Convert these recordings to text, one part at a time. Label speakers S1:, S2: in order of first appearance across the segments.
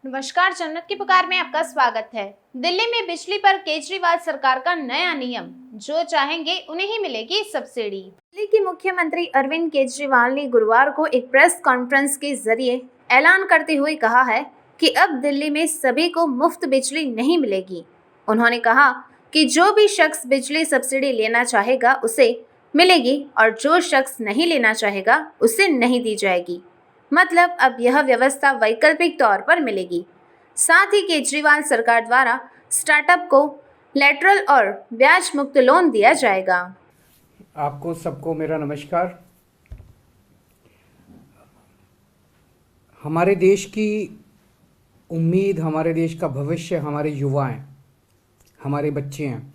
S1: नमस्कार, जन्नत की पुकार में आपका स्वागत है। दिल्ली में बिजली पर केजरीवाल सरकार का नया नियम, जो चाहेंगे उन्हें ही मिलेगी सब्सिडी। दिल्ली के मुख्यमंत्री अरविंद केजरीवाल ने गुरुवार को एक प्रेस कॉन्फ्रेंस के जरिए ऐलान करते हुए कहा है कि अब दिल्ली में सभी को मुफ्त बिजली नहीं मिलेगी। उन्होंने कहा कि जो भी शख्स बिजली सब्सिडी लेना चाहेगा उसे मिलेगी और जो शख्स नहीं लेना चाहेगा उसे नहीं दी जाएगी। मतलब अब यह व्यवस्था वैकल्पिक तौर पर मिलेगी। साथ ही केजरीवाल सरकार द्वारा स्टार्टअप को लेटरल और ब्याज मुक्त लोन दिया जाएगा।
S2: आपको सबको मेरा नमस्कार। हमारे देश की उम्मीद, हमारे देश का भविष्य हमारे युवा हैं, हमारे बच्चे हैं।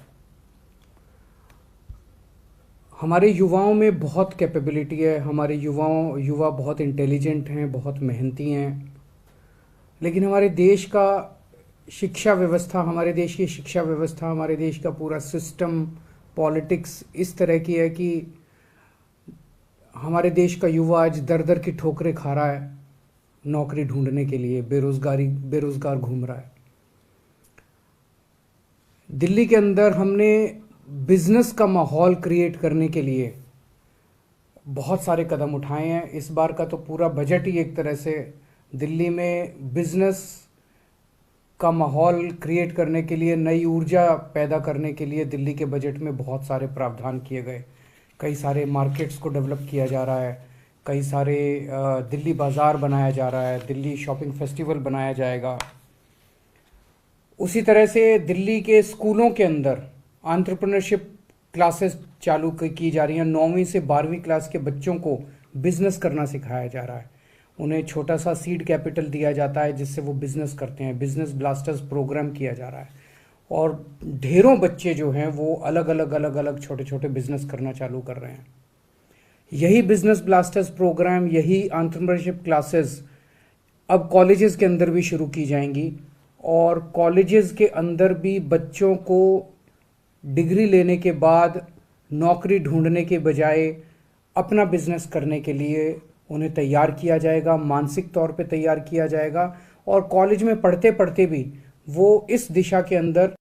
S2: हमारे युवाओं में बहुत कैपेबिलिटी है। हमारे युवा बहुत इंटेलिजेंट हैं, बहुत मेहनती हैं। लेकिन हमारे देश का शिक्षा व्यवस्था, हमारे देश की शिक्षा व्यवस्था, हमारे देश का पूरा सिस्टम, पॉलिटिक्स इस तरह की है कि हमारे देश का युवा आज दर दर की ठोकरें खा रहा है नौकरी ढूंढने के लिए, बेरोजगार घूम रहा है। दिल्ली के अंदर हमने बिजनेस का माहौल क्रिएट करने के लिए बहुत सारे कदम उठाए हैं। इस बार का तो पूरा बजट ही एक तरह से दिल्ली में बिजनेस का माहौल क्रिएट करने के लिए, नई ऊर्जा पैदा करने के लिए दिल्ली के बजट में बहुत सारे प्रावधान किए गए। कई सारे मार्केट्स को डेवलप किया जा रहा है, कई सारे दिल्ली बाज़ार बनाया जा रहा है, दिल्ली शॉपिंग फेस्टिवल बनाया जाएगा। उसी तरह से दिल्ली के स्कूलों के अंदर एंटरप्रेन्योरशिप क्लासेस चालू की जा रही हैं। 9वीं से 12वीं क्लास के बच्चों को बिजनेस करना सिखाया जा रहा है। उन्हें छोटा सा सीड कैपिटल दिया जाता है जिससे वो बिजनेस करते हैं। बिजनेस ब्लास्टर्स प्रोग्राम किया जा रहा है और ढेरों बच्चे जो हैं वो अलग अलग छोटे छोटे बिजनेस करना चालू कर रहे हैं। यही बिजनेस ब्लास्टर्स प्रोग्राम, यही एंटरप्रेन्योरशिप क्लासेस अब कॉलेजेस के अंदर भी शुरू की जाएंगी और कॉलेजेस के अंदर भी बच्चों को डिग्री लेने के बाद नौकरी ढूंढने के बजाय अपना बिजनेस करने के लिए उन्हें तैयार किया जाएगा, मानसिक तौर पे तैयार किया जाएगा। और कॉलेज में पढ़ते पढ़ते भी वो इस दिशा के अंदर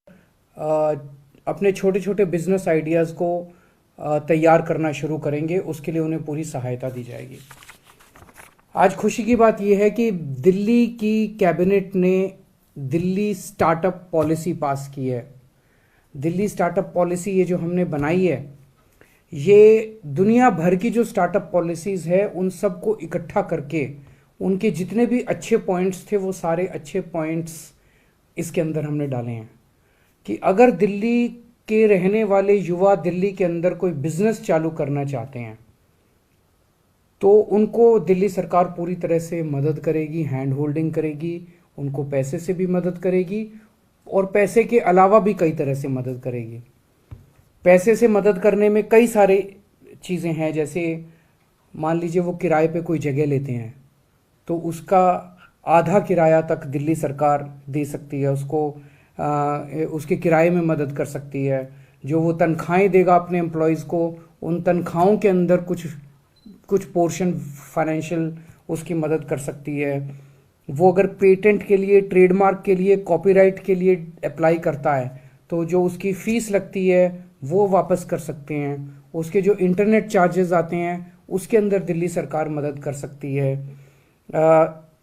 S2: अपने छोटे छोटे बिजनेस आइडियाज़ को तैयार करना शुरू करेंगे। उसके लिए उन्हें पूरी सहायता दी जाएगी। आज खुशी की बात यह है कि दिल्ली की कैबिनेट ने दिल्ली स्टार्टअप पॉलिसी पास की है। दिल्ली स्टार्टअप पॉलिसी ये जो हमने बनाई है, ये दुनिया भर की जो स्टार्टअप पॉलिसीज़ है उन सबको इकट्ठा करके उनके जितने भी अच्छे पॉइंट्स थे वो सारे अच्छे पॉइंट्स इसके अंदर हमने डाले हैं कि अगर दिल्ली के रहने वाले युवा दिल्ली के अंदर कोई बिजनेस चालू करना चाहते हैं तो उनको दिल्ली सरकार पूरी तरह से मदद करेगी, हैंड होल्डिंग करेगी, उनको पैसे से भी मदद करेगी और पैसे के अलावा भी कई तरह से मदद करेगी। पैसे से मदद करने में कई सारे चीज़ें हैं, जैसे मान लीजिए वो किराए पे कोई जगह लेते हैं तो उसका आधा किराया तक दिल्ली सरकार दे सकती है, उसको उसके किराए में मदद कर सकती है। जो वो तनख्वाहें देगा अपने एम्प्लॉयज़ को, उन तनख्वाहों के अंदर कुछ पोर्शन फाइनेंशियल उसकी मदद कर सकती है। वो अगर पेटेंट के लिए, ट्रेडमार्क के लिए, कॉपीराइट के लिए अप्लाई करता है तो जो उसकी फ़ीस लगती है वो वापस कर सकते हैं। उसके जो इंटरनेट चार्जेस आते हैं उसके अंदर दिल्ली सरकार मदद कर सकती है।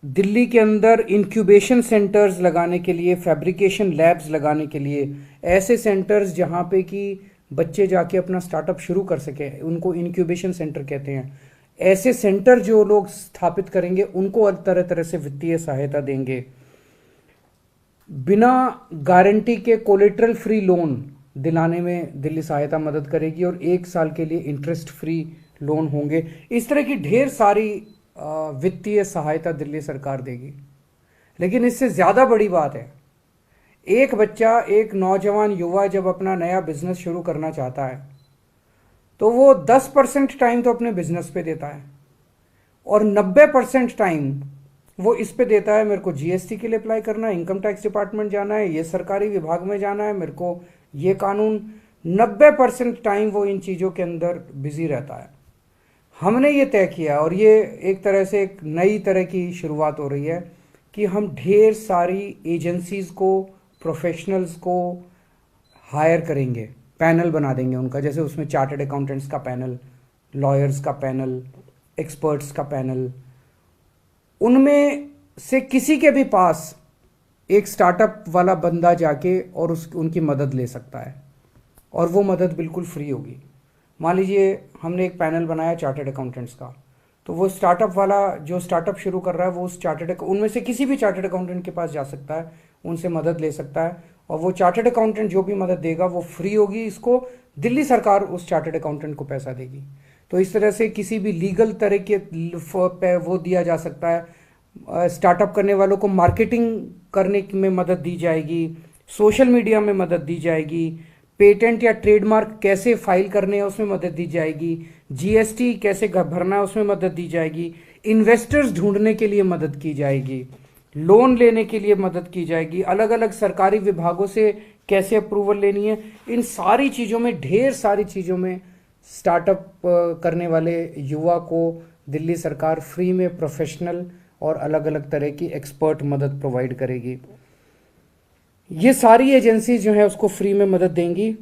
S2: दिल्ली के अंदर इंक्यूबेशन सेंटर्स लगाने के लिए, फैब्रिकेशन लैब्स लगाने के लिए, ऐसे सेंटर्स जहाँ पे कि बच्चे जाके अपना स्टार्टअप शुरू कर सके, उनको इंक्यूबेशन सेंटर कहते हैं। ऐसे सेंटर जो लोग स्थापित करेंगे उनको तरह तरह से वित्तीय सहायता देंगे। बिना गारंटी के कोलेटरल फ्री लोन दिलाने में दिल्ली सहायता मदद करेगी और 1 साल के लिए इंटरेस्ट फ्री लोन होंगे। इस तरह की ढेर सारी वित्तीय सहायता दिल्ली सरकार देगी। लेकिन इससे ज़्यादा बड़ी बात है, एक बच्चा, एक नौजवान युवा जब अपना नया बिजनेस शुरू करना चाहता है तो वो 10% टाइम तो अपने बिजनेस पे देता है और 90% टाइम वो इस पे देता है, मेरे को जीएसटी के लिए अप्लाई करना है, इनकम टैक्स डिपार्टमेंट जाना है, ये सरकारी विभाग में जाना है, मेरे को ये कानून। 90% टाइम वो इन चीज़ों के अंदर बिजी रहता है। हमने ये तय किया और ये एक तरह से एक नई तरह की शुरुआत हो रही है कि हम ढेर सारी एजेंसीज़ को, प्रोफेशनल्स को हायर करेंगे, पैनल बना देंगे उनका, जैसे उसमें चार्टर्ड अकाउंटेंट्स का पैनल, लॉयर्स का पैनल, एक्सपर्ट्स का पैनल। उनमें से किसी के भी पास एक स्टार्टअप वाला बंदा जाके और उनकी मदद ले सकता है, और वो मदद बिल्कुल फ्री होगी। मान लीजिए हमने एक पैनल बनाया चार्टर्ड अकाउंटेंट्स का, तो वो स्टार्टअप वाला जो स्टार्टअप शुरू कर रहा है वो उस उनमें से किसी भी चार्टर्ड अकाउंटेंट के पास जा सकता है, उनसे मदद ले सकता है, और वो चार्टर्ड अकाउंटेंट जो भी मदद देगा वो फ्री होगी। इसको दिल्ली सरकार उस चार्टर्ड अकाउंटेंट को पैसा देगी। तो इस तरह से किसी भी लीगल तरह के वो दिया जा सकता है। स्टार्टअप करने वालों को मार्केटिंग करने में मदद दी जाएगी, सोशल मीडिया में मदद दी जाएगी, पेटेंट या ट्रेडमार्क कैसे फाइल करने हैं उसमें मदद दी जाएगी, जीएसटी कैसे भरना है उसमें मदद दी जाएगी, इन्वेस्टर्स ढूंढने के लिए मदद की जाएगी, लोन लेने के लिए मदद की जाएगी, अलग अलग सरकारी विभागों से कैसे अप्रूवल लेनी है। इन सारी चीज़ों में, ढेर सारी चीज़ों में स्टार्टअप करने वाले युवा को दिल्ली सरकार फ्री में प्रोफेशनल और अलग अलग तरह की एक्सपर्ट मदद प्रोवाइड करेगी। ये सारी एजेंसी जो है उसको फ्री में मदद देंगी।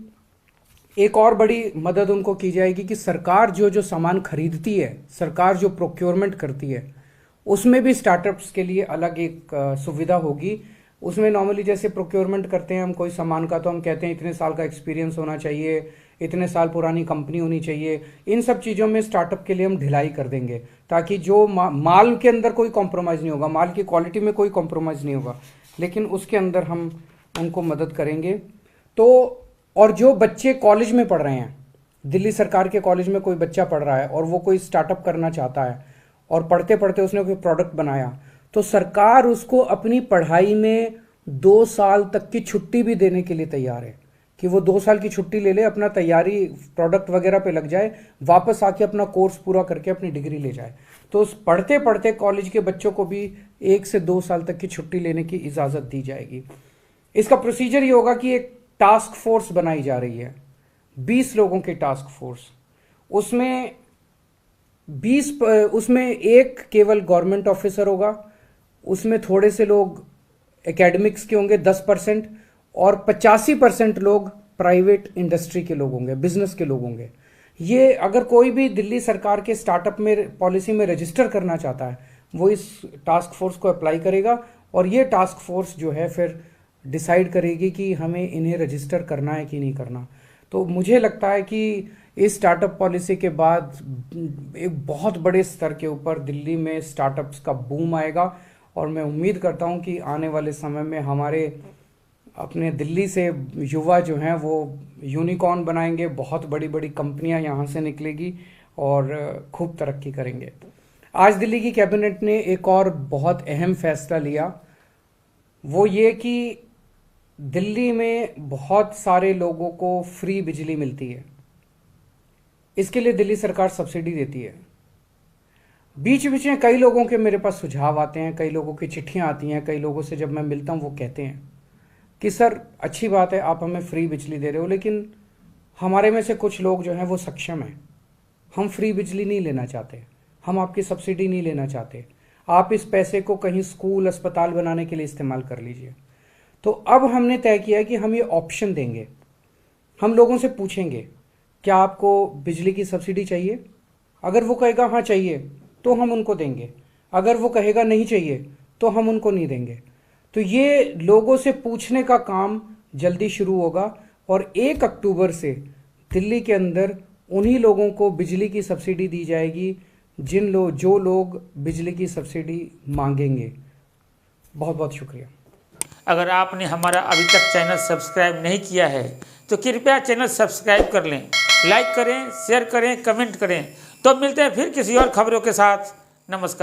S2: एक और बड़ी मदद उनको की जाएगी कि सरकार जो सामान खरीदती है, सरकार जो प्रोक्योरमेंट करती है, उसमें भी स्टार्टअप्स के लिए अलग एक सुविधा होगी। उसमें नॉर्मली जैसे प्रोक्योरमेंट करते हैं हम कोई सामान का, तो हम कहते हैं इतने साल का एक्सपीरियंस होना चाहिए, इतने साल पुरानी कंपनी होनी चाहिए। इन सब चीज़ों में स्टार्टअप के लिए हम ढिलाई कर देंगे, ताकि जो माल के अंदर कोई कॉम्प्रोमाइज़ नहीं होगा, माल की क्वालिटी में कोई कॉम्प्रोमाइज़ नहीं होगा, लेकिन उसके अंदर हम उनको मदद करेंगे। तो और जो बच्चे कॉलेज में पढ़ रहे हैं, दिल्ली सरकार के कॉलेज में कोई बच्चा पढ़ रहा है और वो कोई स्टार्टअप करना चाहता है और पढ़ते पढ़ते उसने कोई प्रोडक्ट बनाया, तो सरकार उसको अपनी पढ़ाई में 2 साल तक की छुट्टी भी देने के लिए तैयार है कि वो 2 साल की छुट्टी ले ले, अपना तैयारी प्रोडक्ट वगैरह पे लग जाए, वापस आके अपना कोर्स पूरा करके अपनी डिग्री ले जाए। तो उस पढ़ते पढ़ते कॉलेज के बच्चों को भी 1 से 2 साल तक की छुट्टी लेने की इजाज़त दी जाएगी। इसका प्रोसीजर ये होगा कि एक टास्क फोर्स बनाई जा रही है, 20 लोगों की टास्क फोर्स। उसमें एक केवल गवर्नमेंट ऑफिसर होगा, उसमें थोड़े से लोग एकेडमिक्स के होंगे 10%, और 85% लोग प्राइवेट इंडस्ट्री के लोग होंगे, बिजनेस के लोग होंगे। ये अगर कोई भी दिल्ली सरकार के स्टार्टअप में पॉलिसी में रजिस्टर करना चाहता है, वो इस टास्क फोर्स को अप्लाई करेगा, और ये टास्क फोर्स जो है फिर डिसाइड करेगी कि हमें इन्हें रजिस्टर करना है कि नहीं करना। तो मुझे लगता है कि इस स्टार्टअप पॉलिसी के बाद एक बहुत बड़े स्तर के ऊपर दिल्ली में स्टार्टअप्स का बूम आएगा, और मैं उम्मीद करता हूं कि आने वाले समय में हमारे अपने दिल्ली से युवा जो हैं वो यूनिकॉर्न बनाएंगे, बहुत बड़ी बड़ी कंपनियां यहाँ से निकलेगी और खूब तरक्की करेंगे। आज दिल्ली की कैबिनेट ने एक और बहुत अहम फैसला लिया, वो ये कि दिल्ली में बहुत सारे लोगों को फ्री बिजली मिलती है। इसके लिए दिल्ली सरकार सब्सिडी देती है। बीच बीच में कई लोगों के मेरे पास सुझाव आते हैं, कई लोगों की चिट्ठियां आती हैं, कई लोगों से जब मैं मिलता हूं वो कहते हैं कि सर अच्छी बात है आप हमें फ्री बिजली दे रहे हो, लेकिन हमारे में से कुछ लोग जो हैं वो सक्षम हैं, हम फ्री बिजली नहीं लेना चाहते, हम आपकी सब्सिडी नहीं लेना चाहते, आप इस पैसे को कहीं स्कूल अस्पताल बनाने के लिए इस्तेमाल कर लीजिए। तो अब हमने तय किया कि हम ये ऑप्शन देंगे, हम लोगों से पूछेंगे क्या आपको बिजली की सब्सिडी चाहिए। अगर वो कहेगा हाँ चाहिए तो हम उनको देंगे, अगर वो कहेगा नहीं चाहिए तो हम उनको नहीं देंगे। तो ये लोगों से पूछने का काम जल्दी शुरू होगा, और 1 अक्टूबर से दिल्ली के अंदर उन्हीं लोगों को बिजली की सब्सिडी दी जाएगी जो लोग बिजली की सब्सिडी मांगेंगे। बहुत बहुत शुक्रिया।
S3: अगर आपने हमारा अभी तक चैनल सब्सक्राइब नहीं किया है तो कृपया चैनल सब्सक्राइब कर लें, लाइक करें, शेयर करें, कमेंट करें। तो मिलते हैं फिर किसी और खबरों के साथ। नमस्कार।